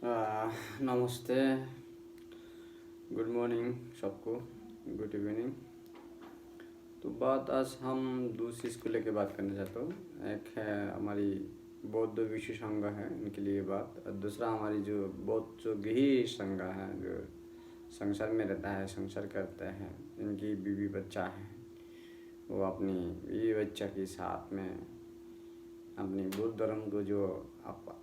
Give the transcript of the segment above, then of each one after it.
नमस्ते, good morning सबको, good evening. तो बात आज हम दूसरी चीज़ को लेकर बात करना चाहता हूँ। एक है हमारी बौद्ध विश्व संघ है, इनके लिए बात, और दूसरा हमारी जो बौद्ध जो गृह संघ है, जो संसार में रहता है, संसार करते हैं, इनकी बीवी बच्चा है, वो अपनी बीवी बच्चा के साथ में अपनी बुद्ध धर्म को जो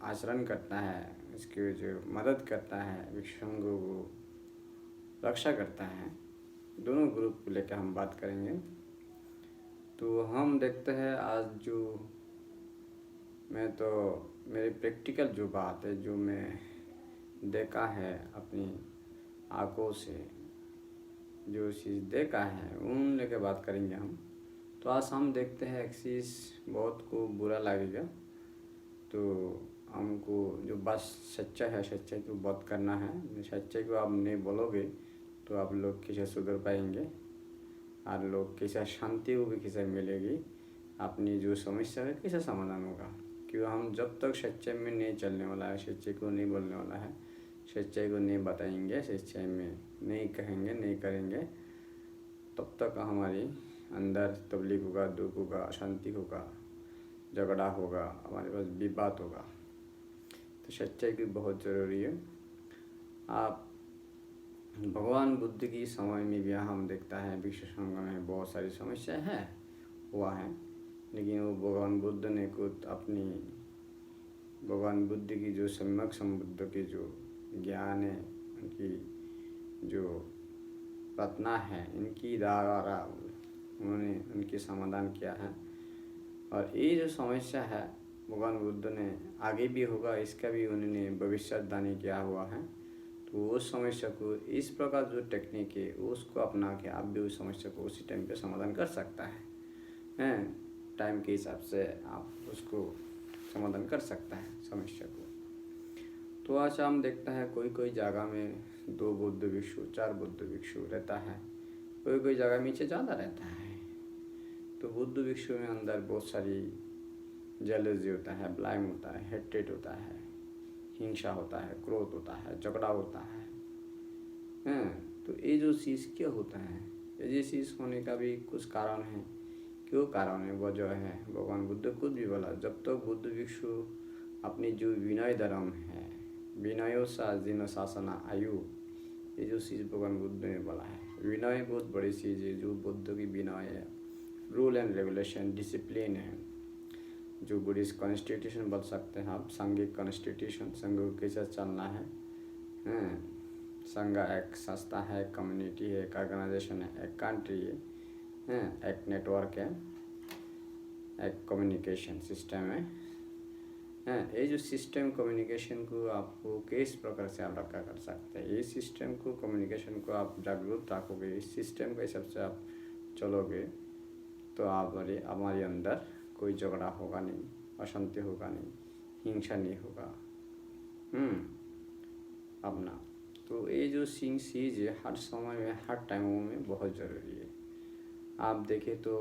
आचरण करता है, इसकी जो मदद करता है, विश्व संघ को रक्षा करता है, दोनों ग्रुप को लेकर हम बात करेंगे। तो हम देखते हैं आज जो मैं तो मेरी प्रैक्टिकल जो बात है, जो मैं देखा है अपनी आँखों से, जो चीज़ देखा है उन लेकर बात करेंगे हम। तो आज हम देखते हैं एक चीज़ बहुत को बुरा लगेगा, तो हमको जो बात सच्चा है, सच्चाई को बात करना है। सच्चाई को आप नहीं बोलोगे तो आप लोग कैसे सुधर पाएंगे, और लोग कैसे शांति को भी कैसे मिलेगी, अपनी जो समस्या है कैसे समाधान होगा। क्यों हम जब तक सच्चाई में नहीं चलने वाला है, सच्चाई को नहीं बोलने वाला है, सच्चाई को नहीं बताएंगे, सच्चाई में नहीं कहेंगे, नहीं करेंगे, तब तक हमारी अंदर तकलीफ होगा, दुख होगा, अशांति होगा, झगड़ा होगा, हमारे पास विवाद होगा। तो सच्चाई की बहुत ज़रूरी है। आप भगवान बुद्ध की समय में भी हम देखता है विश्व संघ में बहुत सारी समस्याएं है हुआ है, लेकिन वो भगवान बुद्ध ने खुद अपनी भगवान बुद्ध की जो सम्यक संबुद्ध की जो ज्ञान है, उनकी जो प्रार्थना है, इनकी द्वारा उन्होंने उनकी समाधान किया है। और ये जो समस्या है भगवान बुद्ध ने आगे भी होगा, इसका भी उन्होंने भविष्यवाणी किया हुआ है। तो उस समस्या को इस प्रकार जो टेक्निक है उसको अपना के आप भी उस समस्या को उसी टाइम पे समाधान कर सकता है। टाइम के हिसाब से आप उसको समाधान कर सकता है समस्या को। तो आज हम देखते हैं कोई कोई जगह में 2 बुद्ध भिक्षु, 4 बुद्ध भिक्षु रहता है, कोई कोई जगह नीचे ज़्यादा रहता है। तो बुद्ध भिक्षु में अंदर बहुत सारी जेलसी होता है, ब्लाइम होता है, हेट्रेट होता है, हिंसा होता है, क्रोध होता है, झगड़ा होता है। तो ये जो चीज़ क्यों होता है, ये चीज़ होने का भी कुछ कारण है। क्यों कारण है, वो जो है भगवान बुद्ध खुद भी बोला, जब तक तो बुद्ध भिक्षु अपनी जो विनय धर्म है, विनयो सा जिन शासना आयु, ये जो चीज़ भगवान बुद्ध ने बोला है, विनय बहुत बड़ी चीज़ है। जो बुद्ध की विनय है, रूल एंड रेगुलेशन, डिसिप्लिन है, जो बुद्धिस्ट कॉन्स्टिट्यूशन बोल सकते हैं आप, संघिक कॉन्स्टिट्यूशन, संघ को कैसे चलना है। संघ एक संस्था है, कम्युनिटी है, एक ऑर्गेनाइजेशन है, एक कंट्री है, एक नेटवर्क है, एक कम्युनिकेशन सिस्टम है। ये जो सिस्टम कम्युनिकेशन को आपको किस प्रकार से आप रखा कर सकते हैं, ये सिस्टम को कम्युनिकेशन को आप जागरूक रखोगे, इस सिस्टम के हिसाब से आप चलोगे, तो आप हमारे अंदर कोई झगड़ा होगा नहीं, अशांति होगा नहीं, हिंसा नहीं होगा अपना। तो ये जो चीज़ है हर समय में, हर टाइमों में बहुत ज़रूरी है। आप देखें तो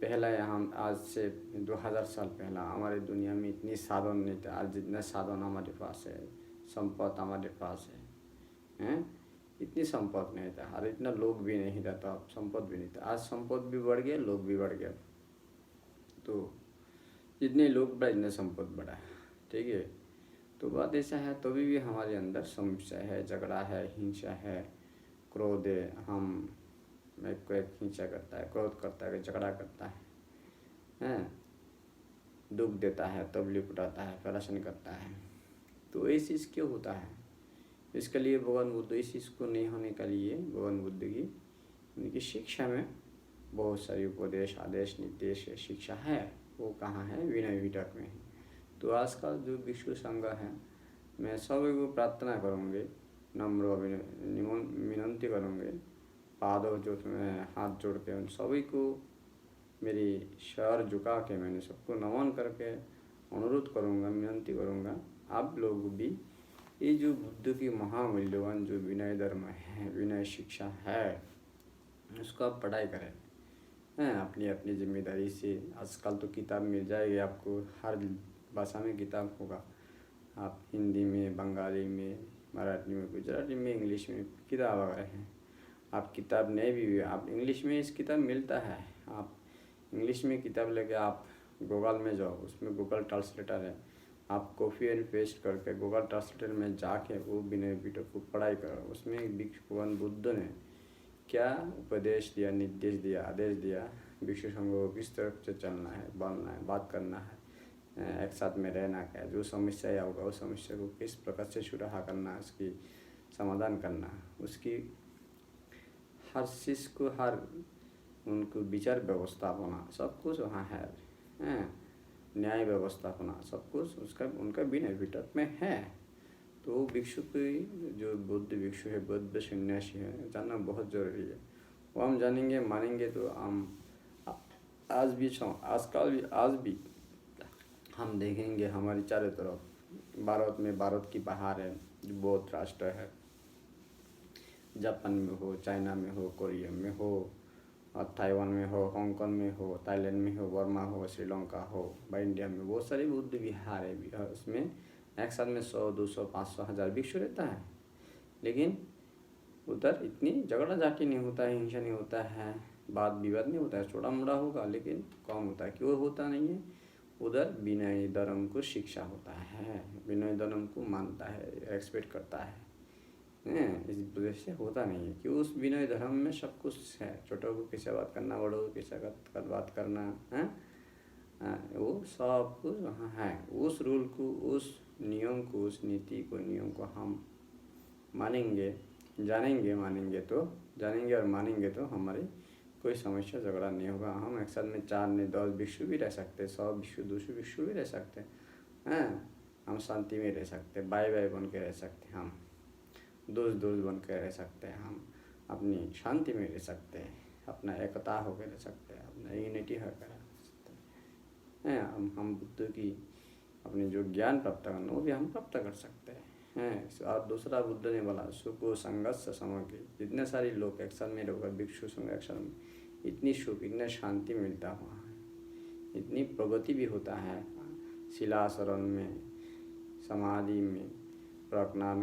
पहला हम आज से 2000 साल पहला हमारे दुनिया में इतनी साधन नहीं था। आज जितना साधन हमारे पास है, संपत्ति हमारे पास है, इतनी संपत्ति नहीं था, और इतना लोग भी नहीं रहता, संपत्ति भी नहीं था। आज संपत्ति भी बढ़ गया, लोग भी बढ़ गया। तो जितने लोग बढ़ा इतने संपत्ति बढ़ा, ठीक है। तो बात ऐसा है, तभी भी हमारे अंदर समस्या है, झगड़ा है, हिंसा है, क्रोध है। हम एक को एक हिंसा करता है, क्रोध करता है, झगड़ा करता है, दुख देता है, तकलीफ उठाता है, परेशान करता है। तो ये चीज़ क्यों होता है, इसके लिए भगवान बुद्ध इस चीज़ को नहीं होने के लिए भगवान बुद्ध की उनकी शिक्षा में बहुत सारी उपदेश, आदेश, निर्देश शिक्षा है। वो कहाँ है, विनय विटक में है। तो आज का जो विश्व संघ है, मैं सभी को प्रार्थना करूँगी, नम्र विनंती करूँगी, पादों जो मैं हाथ जोड़ के उन सभी को मेरी सर झुका के मैंने सबको नमन करके अनुरोध करूँगा, विनंती करूँगा, आप लोग भी ये जो बुद्ध की महामूल्यवान जो विनय धर्म है, विनय शिक्षा है, उसको आप पढ़ाई करें अपनी अपनी जिम्मेदारी से। आजकल तो किताब मिल जाएगी आपको, हर भाषा में किताब होगा। आप हिंदी में, बंगाली में, मराठी में, गुजराती में, इंग्लिश में किताब वगैरह हैं। आप किताब नहीं भी हुई, आप इंग्लिश में इस किताब मिलता है, आप इंग्लिश में किताब लेके आप गूगल में जाओ, उसमें गूगल ट्रांसलेटर है, आप कॉपी एंड पेस्ट करके गूगल ट्रांसलेटर में जाके वो विनय पिटक को पढ़ाई करो। उसमें भगवान बुद्ध ने क्या उपदेश दिया, निर्देश दिया, आदेश दिया, विश्व संघ को किस तरफ से चलना है, बोलना है, बात करना है, एक साथ में रहना क्या, जो समस्या होगा उस समस्या को किस प्रकार से सुराहा करना, उसकी समाधान करना, उसकी हर चीज़ को, हर उनको विचार व्यवस्थापना सब कुछ वहाँ है, न्याय व्यवस्थापना सब कुछ उसका उनका विनय पिटक में है। तो भिक्षु की जो बुद्ध भिक्षु है, बुद्ध सन्यासी है, जानना बहुत ज़रूरी है। वो हम जानेंगे, मानेंगे तो हम आज भी हम देखेंगे हमारी चारों तरफ भारत में, भारत की बाहर है जो बौद्ध राष्ट्र है, जापान में हो, चाइना में हो, कोरिया में हो, और ताइवान में हो, हांगकांग में हो, थाईलैंड में हो, बर्मा हो, श्रीलंका हो, इंडिया में बहुत सारे बुद्ध विहार है। उसमें एक साथ में 100, 200, 500, 1000 भिक्षु रहता है, लेकिन उधर इतनी झगड़ा झाटी नहीं होता है, हिंसा नहीं होता है, वाद विवाद नहीं होता है। छोटा मोटा होगा लेकिन कम होता है। क्यों होता नहीं है? उधर विनय धर्म को शिक्षा होता है, विनय धर्म को मानता है, एक्सपेक्ट करता है। इस वजह से होता नहीं है कि उस विनय धर्म में सब कुछ है। छोटों को कैसे बात करना, बड़ों को कैसे बात करना है, वो सब कुछ वहाँ है। उस रूल को, उस नियम को, उस नीति को, नियम को हम मानेंगे, जानेंगे, जानेंगे और मानेंगे तो हमारी कोई समस्या झगड़ा नहीं होगा। हम एक साथ में 4 नहीं 10 भिक्षु भी रह सकते, 100 भिक्षु, 200 भिक्षु भी रह सकते हैं। हम शांति में रह सकते, भाई भाई बन के रह सकते, हम दोस्त बन के रह सकते हैं, हम अपनी शांति में रह सकते हैं, अपना एकता होकर रह सकते हैं, अपना यूनिटी होकर रह सकते हैं। हम बुद्ध की अपने जो ज्ञान प्राप्त करना वो भी हम प्राप्त कर सकते हैं। और दूसरा बुद्ध ने बोला सुख संघर्ष सामग्री। जितने सारे लोग एक साथ में रहोगे, भिक्षु संघ एक साथ में, इतनी सुख, इतनी शांति मिलता हुआ है, इतनी प्रगति भी होता है। शिलासरण में, समाधि में, प्रज्ञा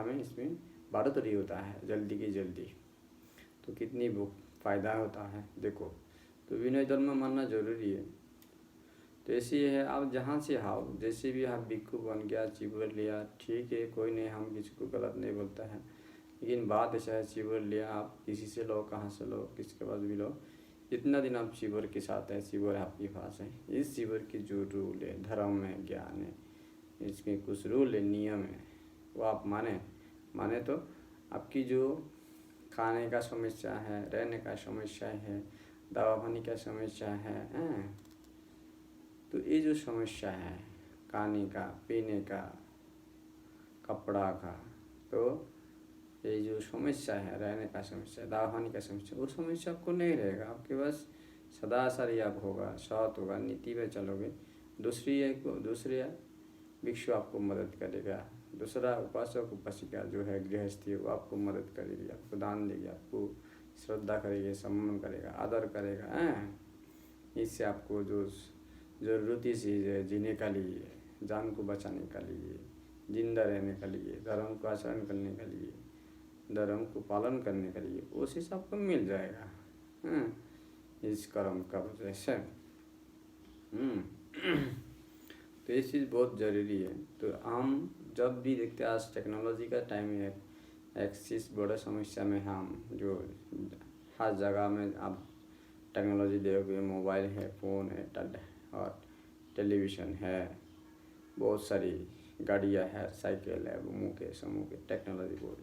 में, इसमें बढ़ोतरी होता है जल्दी की जल्दी। तो कितनी फायदा होता है देखो। तो विनय धर्म मानना जरूरी है। तो ऐसे ही है, आप जहाँ से आओ, जैसे भी आप भिक्षु बन गया, चिवर लिया, ठीक है, कोई नहीं, हम किसी को गलत नहीं बोलता है, लेकिन बात ऐसा है, चिवर लिया, आप किसी से लो, कहाँ से लो, किसके पास भी लो, जितना दिन आप चिवर के साथ है, चिवर आपके पास है, इस चिवर की जो रूल है, धर्म है, ज्ञान है, इसमें कुछ रूल है, नियम है, वो आप माने तो आपकी जो खाने का समस्या है, रहने का समस्या है, दवा पानी का समस्या है, तो ये जो समस्या है, खाने का, पीने का, कपड़ा का, तो ये जो समस्या है, रहने का समस्या, दवा पानी का समस्या, वो समस्या आपको नहीं रहेगा। आपके पास सदा सर्याप होगा, सत होगा, नीति में चलोगे। दूसरे भिक्षु आपको मदद करेगा, दूसरा उपासक उपासिका जो है, गृहस्थी, वो आपको मदद करेगी, आपको दान देगी, आपको श्रद्धा करेगी, सम्मान करेगा, आदर करेगा। इससे आपको जो ज़रूरती चीज़ है जीने का लिए, जान को बचाने का लिए, जिंदा रहने का लिए, धर्म को आचरण करने के लिए, धर्म को पालन करने के लिए, वो चीज़ आपको मिल जाएगा इस कर्म का वजह से। तो ये चीज़ बहुत ज़रूरी है। तो हम जब भी देखते हैं, आज टेक्नोलॉजी का टाइम है, एक चीज़ बड़ा समस्या में हम जो हर जगह में आप टेक्नोलॉजी देखोगे, मोबाइल है, फ़ोन है, और टेलीविज़न है, बहुत सारी गाड़ियाँ है, साइकिल है, समूह के टेक्नोलॉजी बोल।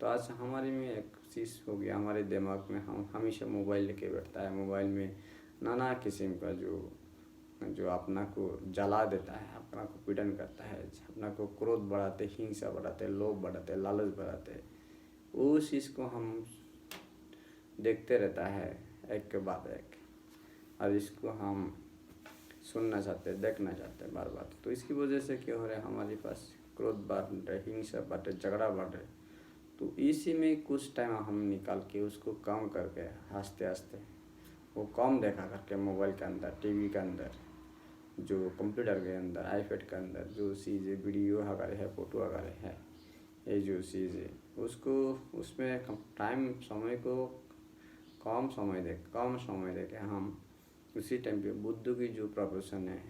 तो आज हमारे में एक चीज़ हो गया, हमारे दिमाग में हम हमेशा मोबाइल लेके बैठता है। मोबाइल में नाना किस्म का जो अपना को जला देता है, अपना को पीड़न करता है, अपना को क्रोध बढ़ाते, हिंसा बढ़ाते, लोभ बढ़ाते, लालच बढ़ाते, उस चीज़ को हम देखते रहता है एक के बाद एक, और इसको हम सुनना चाहते हैं, देखना चाहते हैं बार बार। तो इसकी वजह से क्या हो रहा है, हमारे पास क्रोध बढ़ रहे, हिंसा बढ़ रहे, झगड़ा बढ़ रहे। तो इसी में कुछ टाइम हम निकाल के उसको कम करके, हंसते हंसते वो कम देखा करके, मोबाइल के अंदर, टीवी के अंदर, जो कंप्यूटर के अंदर आईपैड के अंदर जो चीज़ वीडियो वगैरह है, फोटो वगैरह है, ये जो चीज़ है उसको उसमें टाइम समय को कम समय दे के हम उसी टाइम पे बुद्ध की जो प्रवचन है,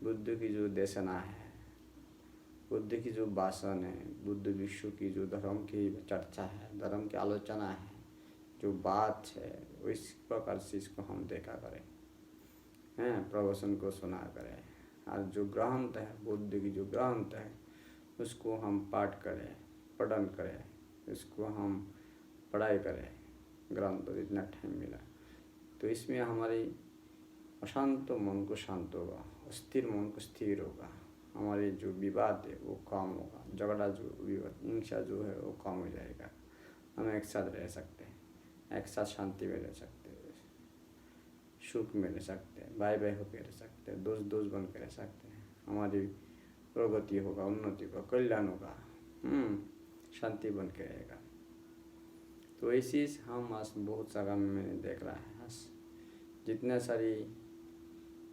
बुद्ध की जो देशना है, बुद्ध की जो भाषण है, बुद्ध विश्व की जो धर्म की चर्चा है, धर्म की आलोचना है, जो बात है, इस प्रकार से इसको हम देखा करें, हैं, प्रवचन को सुना करें। और जो ग्रंथ है, बुद्ध की जो ग्रंथ है उसको हम पाठ करें, पठन करें, इसको हम पढ़ाई करें ग्रंथ पर इतना टाइम मिला तो इसमें हमारी अशांत मन को शांत होगा, स्थिर मन को स्थिर होगा, हमारे जो विवाद है वो कम होगा, झगड़ा जो विवाद हिंसा जो है वो कम हो जाएगा, हम एक साथ रह सकते हैं, एक साथ शांति में रह सकते हैं, सुख में रह सकते हैं, भाई भाई होकर रह सकते हैं, दोस्त दोस्त बन के रह सकते हैं, हमारी प्रगति होगा, उन्नति होगा, कल्याण होगा, शांति बन के रहेगा। तो ऐसी हम आज बहुत जगह में मैंने देख रहा है, जितने सारी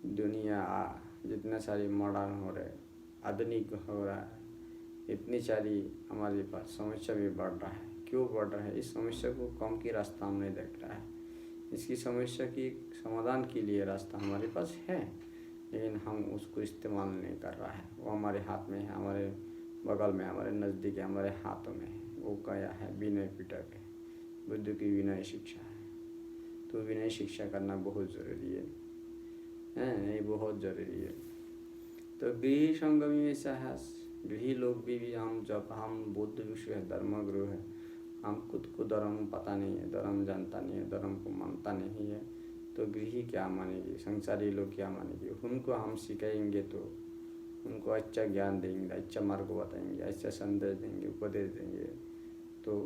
दुनिया जितने सारी मॉडर्न हो रहे, आधुनिक हो रहा है, इतनी सारी हमारे पास समस्या भी बढ़ रहा है। क्यों बढ़ रहा है? इस समस्या को कम की रास्ता हम नहीं देख रहा है। इसकी समस्या की समाधान के लिए रास्ता हमारे पास है, लेकिन हम उसको इस्तेमाल नहीं कर रहा है। वो हमारे हाथ में है, हमारे बगल में, हमारे नज़दीक है, हमारे हाथों में है। वो क्या है? विनय पिटक है, बुद्ध की विनय शिक्षा है। तो विनय शिक्षा करना बहुत ज़रूरी है, ये बहुत ज़रूरी है। तो गृह संगमी में साहस, गृह लोग भी हम जब हम बुद्ध विश्व है, धर्म गुरु है, हम खुद को धर्म पता नहीं है, धर्म जानता नहीं है, धर्म को मानता नहीं है, तो गृह क्या मानेगी, संसारी लोग क्या मानेंगे? उनको हम सिखाएंगे तो उनको अच्छा ज्ञान देंगे, अच्छा मार्ग बताएंगे, अच्छा संदेश देंगे, उपदेश देंगे, तो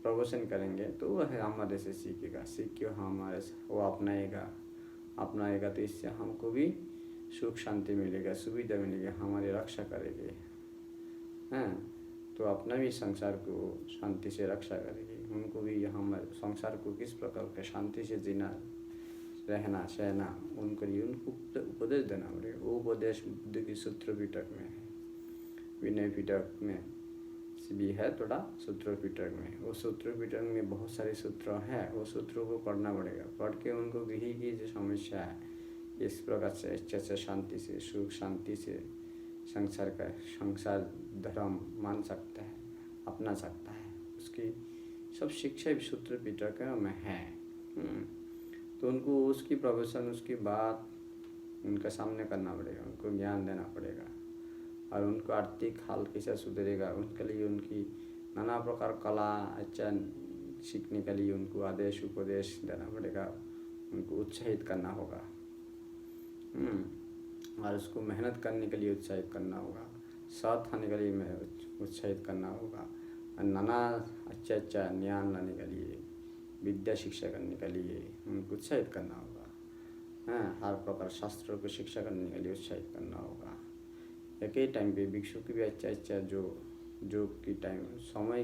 प्रवचन करेंगे तो वह हमारे से सीखेगा, सीख के हमारे से वो अपनाएगा तो इससे हमको भी सुख शांति मिलेगा, सुविधा मिलेगी, हमारी रक्षा करेगी, हैं। तो अपना भी संसार को शांति से रक्षा करेगी, उनको भी हमारे संसार को किस प्रकार के शांति से जीना, रहना सहना, उनको उपदेश देना पड़ेगा। वो उपदेश बुद्ध की सूत्र पिटक में है, विनय पिटक में भी है, थोड़ा सूत्र पिटक में। वो सूत्र पिटक में बहुत सारे सूत्र हैं, वो सूत्रों को पढ़ना पड़ेगा। पढ़ के उनको गृह की जो समस्या है, इस प्रकार से अच्छे से शांति से, सुख शांति से संसार धर्म मान सकता है, अपना सकता है। उसकी सब शिक्षा सूत्र पिटक में है। तो उनको उसकी प्रवचन, उसकी बात उनका सामने करना पड़ेगा, उनको ज्ञान देना पड़ेगा, और उनको आर्थिक हाल कैसे सुधरेगा, उनके लिए उनकी नाना प्रकार कला अच्छा सीखने के लिए उनको आदेश उपदेश देना पड़ेगा, उनको उत्साहित करना होगा, और उसको मेहनत करने के लिए उत्साहित करना होगा, साथ आने के लिए उत्साहित करना होगा, और नाना अच्छा ज्ञान लाने के लिए, विद्या शिक्षा करने के लिए उनको उत्साहित करना होगा, हर प्रकार शास्त्रों को शिक्षा करने के लिए उत्साहित करना होगा। एक ही टाइम पे भिक्षु की भी अच्छा जो की टाइम समय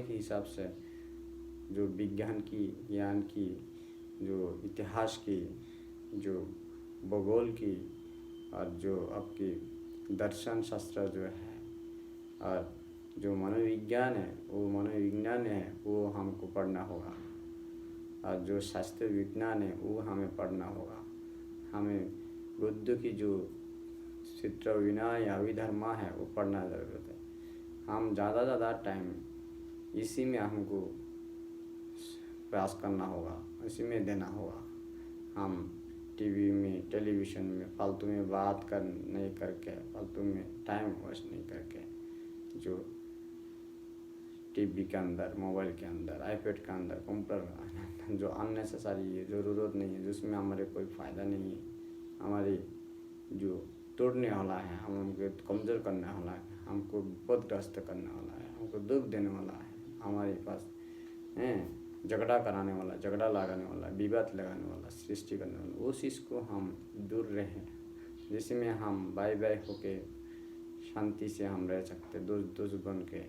के हिसाब से जो विज्ञान की, ज्ञान की, जो इतिहास की, जो भूगोल की, और जो आपकी दर्शन शास्त्र जो है, और जो मनोविज्ञान है, वो मनोविज्ञान है, वो हमको पढ़ना होगा, और जो शास्त्र विज्ञान है वो हमें पढ़ना होगा। हमें बुद्ध की जो चित्र विनय अभिधर्मा है वो पढ़ना ज़रूरत है। हम ज़्यादा टाइम इसी में हमको प्रयास करना होगा, इसी में देना होगा। हम टीवी में, टेलीविज़न में फालतू में बात नहीं करके, फालतू में टाइम वेस्ट नहीं करके, जो टीवी के अंदर, मोबाइल के अंदर, आईपैड के अंदर, कंप्यूटर के अंदर जो अननेसेसरी है, जो ज़रूरत नहीं है, जिसमें हमारे कोई फ़ायदा नहीं है, हमारी जो तोड़ने वाला है, हमको कमज़ोर करने वाला है, हमको विपदग्रस्त करने वाला है, हमको दुख देने वाला है, हमारे पास झगड़ा कराने वाला, झगड़ा लगाने वाला, विवाद लगाने वाला, सृष्टि करने वाला, उस चीज़ को हम दूर रहें, जिसमें हम भाई होके शांति से हम रह सकते, दोस्त बन के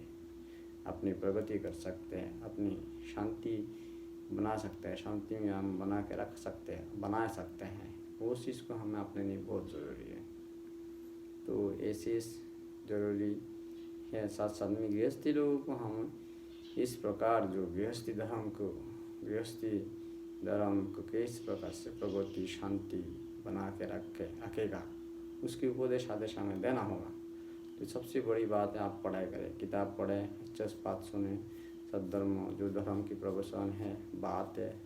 अपनी प्रगति कर सकते हैं, अपनी शांति बना सकते हैं, शांति में हम बना के रख सकते हैं, बना सकते हैं। वो चीज़ को हमें अपने लिए बहुत ज़रूरी है। तो ये चीज़ ज़रूरी है। साथ साथ में गृहस्थी लोगों को हम इस प्रकार जो गृहस्थी धर्म को किस प्रकार से प्रगति शांति बना के रखेगा, उसकी उपदेश आदेश हमें देना होगा। तो सबसे बड़ी बात है आप पढ़ाई करें, किताब पढ़ें, अच्छे से बात सुने, सद्धर्म जो धर्म की प्रवचन है, बात है,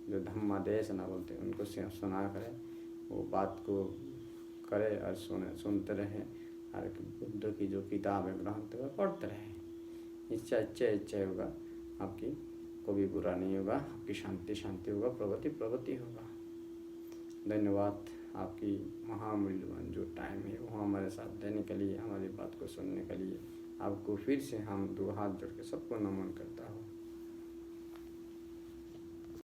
जो धम्मादेश ना बोलते उनको सुना करें, वो बात को करें और सुनते रहें, और बुद्ध की जो किताब है ग्रंथ है पढ़ते रहें। इच्छा होगा आपकी, कोई बुरा नहीं होगा, आपकी शांति होगा, प्रगति होगा। धन्यवाद आपकी महामूल्यवान जो टाइम है वो हमारे साथ देने के लिए, हमारी बात को सुनने के लिए आपको फिर से हम दो हाथ जोड़ के सबको नमन करता हूँ।